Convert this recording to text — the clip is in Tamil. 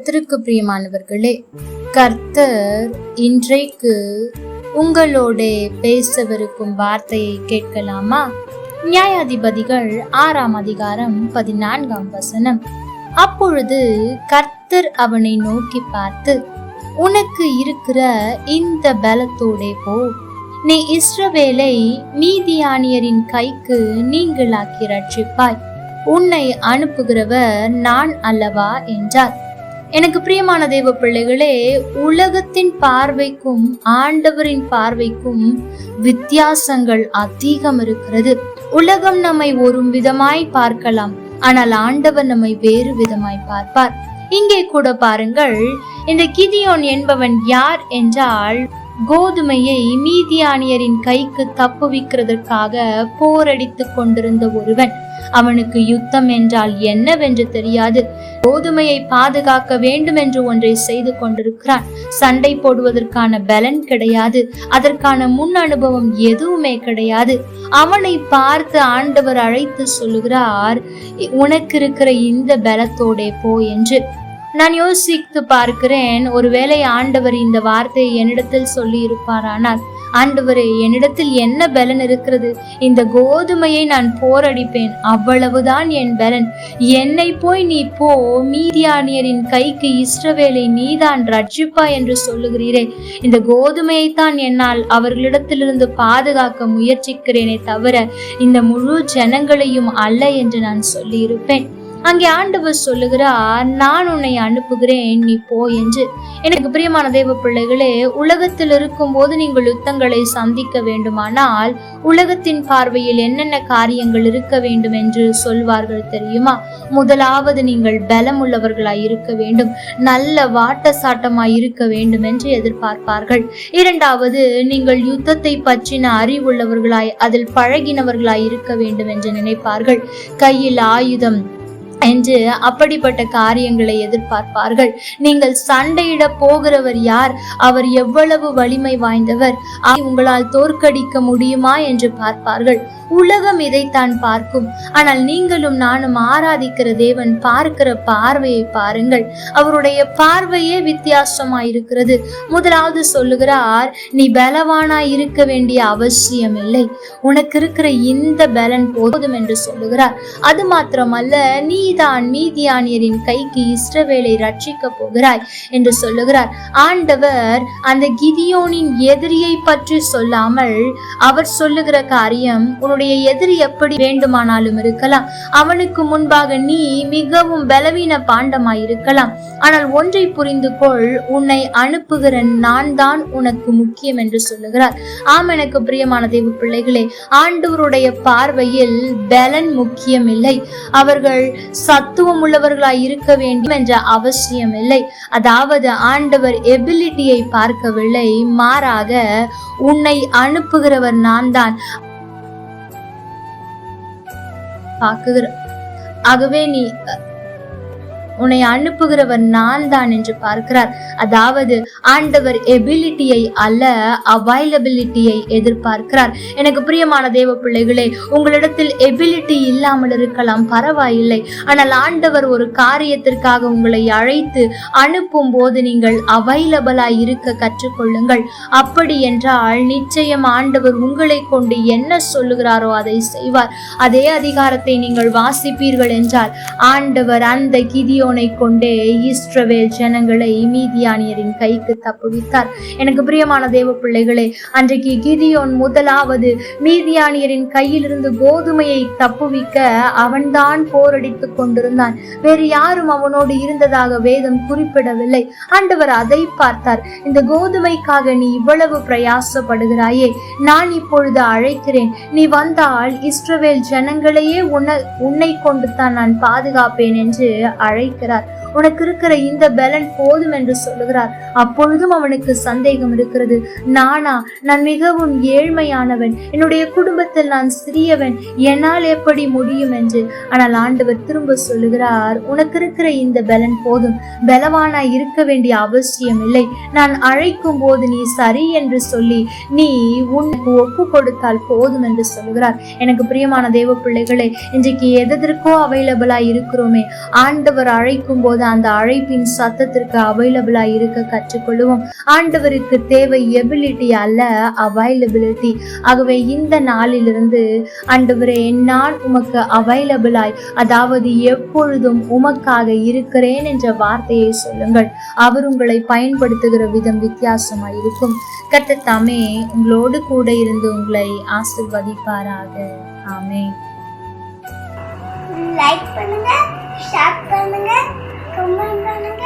கர்த்தருக்கு பிரியமானவர்களே, கர்த்தர் இன்றைக்கு உங்களோட பேசவிருக்கும் வார்த்தையை கேட்கலாமா? நியாயாதிபதிகள் 6ஆம் அதிகாரம் 14ஆம் வசனம். அப்பொழுது கர்த்தர் அவனை நோக்கி பார்த்து, உனக்கு இருக்கிற இந்த பலத்தோடே போ, நீ இஸ்ரவேலை மீதியானியரின் கைக்கு நீங்களாக்கி ரட்சிப்பாய், உன்னை அனுப்புகிறவர் நான் அல்லவா என்றார். எனக்கு பிரியமான தேவ பிள்ளைகளே, உலகத்தின் பார்வைக்கும் ஆண்டவரின் பார்வைக்கும் வித்தியாசங்கள் அதிகம் இருக்கிறது. உலகம் நம்மை ஒரு விதமாய் பார்க்கலாம், ஆனால் ஆண்டவர் நம்மை வேறு விதமாய் பார்ப்பார். இங்கே கூட பாருங்கள், இந்த கிதியோன் என்பவன் யார் என்றால், கோதுமையை மீதியானியரின் கைக்கு தப்புவிக்கிறதற்காக போரடித்து கொண்டிருந்த ஒருவன். அவனுக்கு யுத்தம் என்றால் என்னவென்று தெரியாது. கோதுமையை பாதுகாக்க வேண்டும் என்று ஒன்றை செய்து கொண்டிருக்கிறான். சண்டை போடுவதற்கான பலன் கிடையாது, அதற்கான முன் அனுபவம் எதுவுமே கிடையாது. அவனை பார்த்து ஆண்டவர் அழைத்து சொல்லுகிறார், உனக்கு இருக்கிற இந்த பலத்தோடே போ என்று. நான் யோசித்து பார்க்கிறேன், ஒருவேளை ஆண்டவர் இந்த வார்த்தையை என்னிடத்தில் சொல்லி இருப்பாரானால், ஆண்டவரே, என்னிடத்தில் என்ன பலன் இருக்கிறது? இந்த கோதுமையை நான் போரடிப்பேன், அவ்வளவுதான் என் பலன். என்னை போய் நீ போ, மீதியானியரின் கைக்கு இஸ்ரவேலை நீதான் ரட்சிப்பா என்று சொல்லுகிறீரே, இந்த கோதுமையைத்தான் என்னால் அவர்களிடத்திலிருந்து பாதுகாக்க முயற்சிக்கிறேனே தவிர இந்த முழு ஜனங்களையும் அல்ல என்று நான் சொல்லி இருப்பேன். அங்கே ஆண்டவர் சொல்லுகிறார், நான் உன்னை அனுப்புகிறேன், நீ போ என்று. எனக்கு பிரியமான தேவ பிள்ளைகளே, உலகத்தில் இருக்கும் போது நீங்கள் யுத்தங்களை சந்திக்க வேண்டுமானால் உலகத்தின் பார்வையில் என்னென்ன காரியங்கள் இருக்க வேண்டும் என்று சொல்வார்கள் தெரியுமா? முதலாவது, நீங்கள் பலம் உள்ளவர்களாய் இருக்க வேண்டும், நல்ல வாட்ட சாட்டமாய் இருக்க வேண்டும் என்று எதிர்பார்ப்பார்கள். இரண்டாவது, நீங்கள் யுத்தத்தை பற்றின அறிவுள்ளவர்களாய் அதில் பழகினவர்களாய் இருக்க வேண்டும் என்று நினைப்பார்கள். கையில் ஆயுதம் என்று அப்படிப்பட்ட காரியங்களை எதிர்பார்ப்பார்கள். நீங்கள் சண்டையிட போகிறவர் யார், அவர் எவ்வளவு வலிமை வாய்ந்தவர், உங்களால் தோற்கடிக்க முடியுமா என்று பார்ப்பார்கள். உலகம் இதைத்தான் பார்க்கும். ஆனால் நீங்களும் நானும் ஆராதிக்கிற தேவன் பார்க்கிற பார்வையை பாருங்கள். அவருடைய பார்வையே வித்தியாசமாயிருக்கிறது. முதலாவது சொல்லுகிறார், நீ பலவானாய் இருக்க வேண்டிய அவசியம் இல்லை, உனக்கு இருக்கிற இந்த பலன் போதும் என்று சொல்லுகிறார். அது மாத்திரமல்ல, நீதான் மீதியானியரின் கைக்கு இஸ்ரவேலை ரட்சிக்க போகிறாய் என்று சொல்லுகிறார். ஆண்டவர் அந்த கிதியோனின் எதிரியை பற்றி சொல்லாமல் அவர் சொல்லுகிற காரியம், எதிரி எப்படி வேண்டுமானாலும் இருக்கலாம், அவனுக்கு முன்பாக நீ மிகவும் பலவீன பாண்டமாய் இருக்கலாம், ஆனால் ஒன்றை புரிந்து கொள், உன்னை அனுப்புகிற நான் தான் உனக்கு முக்கியம் என்று சொல்லுகிறார். ஆம், எனக்கு பிரியமான தேவ பிள்ளைகளே, ஆண்டவருடைய பார்வையில் பலன் முக்கியம் இல்லை, அவர்கள் சத்துவம் உள்ளவர்களாய் இருக்க வேண்டும் என்ற அவசியம் இல்லை. அதாவது ஆண்டவர் எபிலிட்டியை பார்க்கவில்லை, மாறாக உன்னை அனுப்புகிறவர் நான் தான் ஆகவே நீ உன்னை அனுப்புகிறவர் நான் தான் என்று பார்க்கிறார். அதாவது ஆண்டவர் எபிலிட்டியை அல்ல, அவைலபிலிட்டியை எதிர்பார்க்கிறார். எனக்கு பிரியமான தேவ பிள்ளைகளே, உங்களிடத்தில் எபிலிட்டி இல்லாமல் இருக்கலாம், பரவாயில்லை. ஆனால் ஆண்டவர் ஒரு காரியத்திற்காக உங்களை அழைத்து அனுப்பும் போது நீங்கள் அவைலபிளாய் இருக்க கற்றுக்கொள்ளுங்கள். அப்படி என்றால் நிச்சயம் ஆண்டவர் உங்களை கொண்டு என்ன சொல்லுகிறாரோ அதை செய்வார். அதே அதிகாரத்தை நீங்கள் வாசிப்பீர்கள் என்றால், ஆண்டவர் அந்த கிதியோனை கொண்டே இஸ்ரவேல் ஜனங்களை மீதியானியரின் கைக்கு தப்புவித்தார். எனக்கு பிரியமான தேவ பிள்ளைகளே, அன்றைக்கு கிதியோன் முதலாவது மீதியானியரின் கையிலிருந்து கோதுமையை தப்புவிக்க அவன்தான் போரடித்துக் கொண்டிருந்தான். வேறு யாரும் அவனோடு இருந்ததாக வேதம் குறிப்பிடவில்லை. ஆண்டவர் அதை பார்த்தார். இந்த கோதுமைக்காக நீ இவ்வளவு பிரயாசப்படுகிறாயே, நான் இப்பொழுது அழைக்கிறேன், நீ வந்தால் இஸ்ரவேல் ஜனங்களையே உன்னை கொண்டு தான் நான் பாதுகாப்பேன் என்று அழைக்கிறார். உனக்கு இருக்கிற இந்த பலன் போதும் என்று சொல்லுகிறார். அப்பொழுதும் அவனுக்கு சந்தேகம் இருக்கிறது. நான் மிகவும் ஏழ்மையானவன், என்னுடைய குடும்பத்தில் நான் சிறியவன், என்னால் எப்படி முடியும் என்று. ஆனால் ஆண்டவர் திரும்ப சொல்லுகிறார், உனக்கு இருக்கிற இந்த பலன் போதும், பலவானாய் இருக்க வேண்டிய அவசியம் இல்லை. நான் அழைக்கும் போது நீ சரி என்று சொல்லி நீ உனக்கு ஒப்பு கொடுத்தால் போதும் என்று சொல்லுகிறார். எனக்கு பிரியமான தேவ பிள்ளைகளே, இன்றைக்கு எதற்கோ அவைலபிளா இருக்கிறோமே, ஆண்டவர் அழைக்கும் போது போது அந்த அழைப்பின் சத்தத்திற்கு அவைலபிளா இருக்க கற்றுக்கொள்ளுவோம். ஆண்டவருக்கு தேவை எபிலிட்டி அல்ல, அவைலபிலிட்டி. ஆகவே இந்த நாளிலிருந்து ஆண்டவரே, நான் உமக்கு அவைலபிளாய், அதாவது எப்பொழுதும் உமக்காக இருக்கிறேன் என்ற வார்த்தையை சொல்லுங்கள். அவர் உங்களை பயன்படுத்துகிற விதம் வித்தியாசமாய் இருக்கும். கர்த்தர் தாமே உங்களோடு கூட இருந்து உங்களை ஆசீர்வதிப்பாராக. ஆமென். லைக் பண்ணுங்க, ஷேர் பண்ணுங்க, கமெண்ட் பண்ணுங்க.